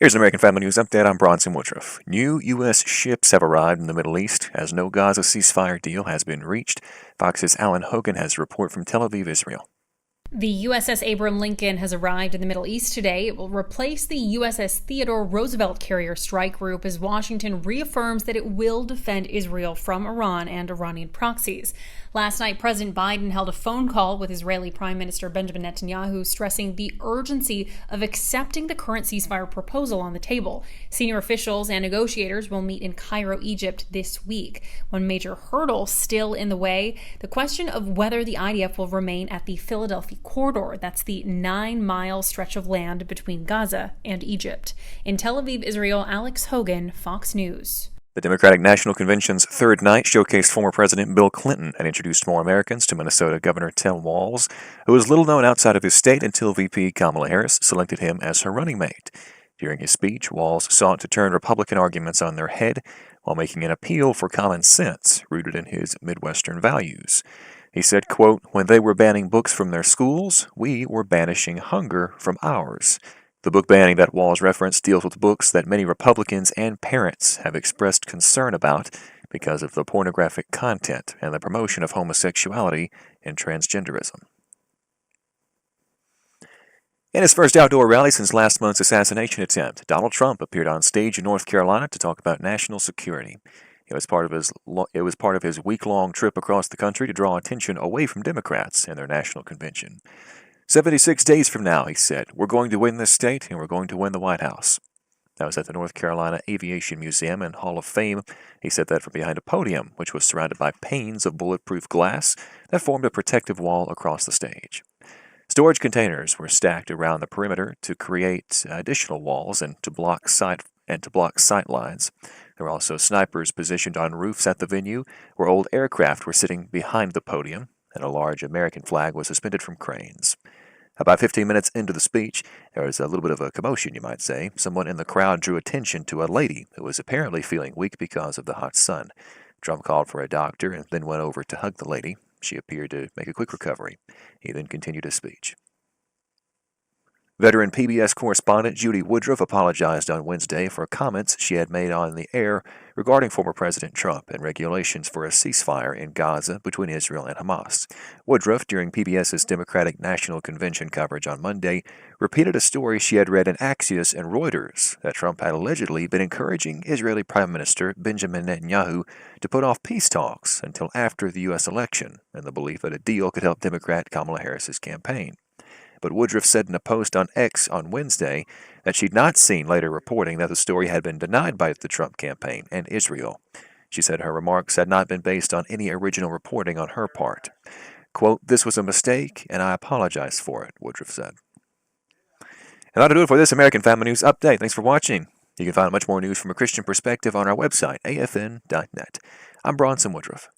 Here's an American Family News Update. I'm Bronson Woodruff. New U.S. ships have arrived in the Middle East as no Gaza ceasefire deal has been reached. Fox's Alan Hogan has a report from Tel Aviv, Israel. The USS Abraham Lincoln has arrived in the Middle East today. It will replace the USS Theodore Roosevelt carrier strike group as Washington reaffirms that it will defend Israel from Iran and Iranian proxies. Last night, President Biden held a phone call with Israeli Prime Minister Benjamin Netanyahu, stressing the urgency of accepting the current ceasefire proposal on the table. Senior officials and negotiators will meet in Cairo, Egypt this week. One major hurdle still in the way, the question of whether the IDF will remain at the Philadelphia corridor. That's the 9-mile stretch of land between Gaza and Egypt. In Tel Aviv, Israel, Alex Hogan, Fox News. The Democratic National Convention's third night showcased former President Bill Clinton and introduced more Americans to Minnesota Governor Tim Walz, who was little known outside of his state until VP Kamala Harris selected him as her running mate. During his speech, Walz sought to turn Republican arguments on their head while making an appeal for common sense rooted in his Midwestern values. He said, quote, "When they were banning books from their schools, we were banishing hunger from ours." The book banning that Walz referenced deals with books that many Republicans and parents have expressed concern about because of the pornographic content and the promotion of homosexuality and transgenderism. In his first outdoor rally since last month's assassination attempt, Donald Trump appeared on stage in North Carolina to talk about national security. It was part of his week-long trip across the country to draw attention away from Democrats and their national convention. 76 days from now, he said, we're going to win this state and we're going to win the White House. That was at the North Carolina Aviation Museum and Hall of Fame. He said that from behind a podium, which was surrounded by panes of bulletproof glass that formed a protective wall across the stage. Storage containers were stacked around the perimeter to create additional walls and to block sight lines. There were also snipers positioned on roofs at the venue, where old aircraft were sitting behind the podium, and a large American flag was suspended from cranes. About 15 minutes into the speech, there was a little bit of a commotion, you might say. Someone in the crowd drew attention to a lady who was apparently feeling weak because of the hot sun. Trump called for a doctor and then went over to hug the lady. She appeared to make a quick recovery. He then continued his speech. Veteran PBS correspondent Judy Woodruff apologized on Wednesday for comments she had made on the air regarding former President Trump and regulations for a ceasefire in Gaza between Israel and Hamas. Woodruff, during PBS's Democratic National Convention coverage on Monday, repeated a story she had read in Axios and Reuters that Trump had allegedly been encouraging Israeli Prime Minister Benjamin Netanyahu to put off peace talks until after the U.S. election, in the belief that a deal could help Democrat Kamala Harris's campaign. But Woodruff said in a post on X on Wednesday that she'd not seen later reporting that the story had been denied by the Trump campaign and Israel. She said her remarks had not been based on any original reporting on her part. Quote, "This was a mistake, and I apologize for it," Woodruff said. And that'll do it for this American Family News Update. Thanks for watching. You can find much more news from a Christian perspective on our website, afn.net. I'm Bronson Woodruff.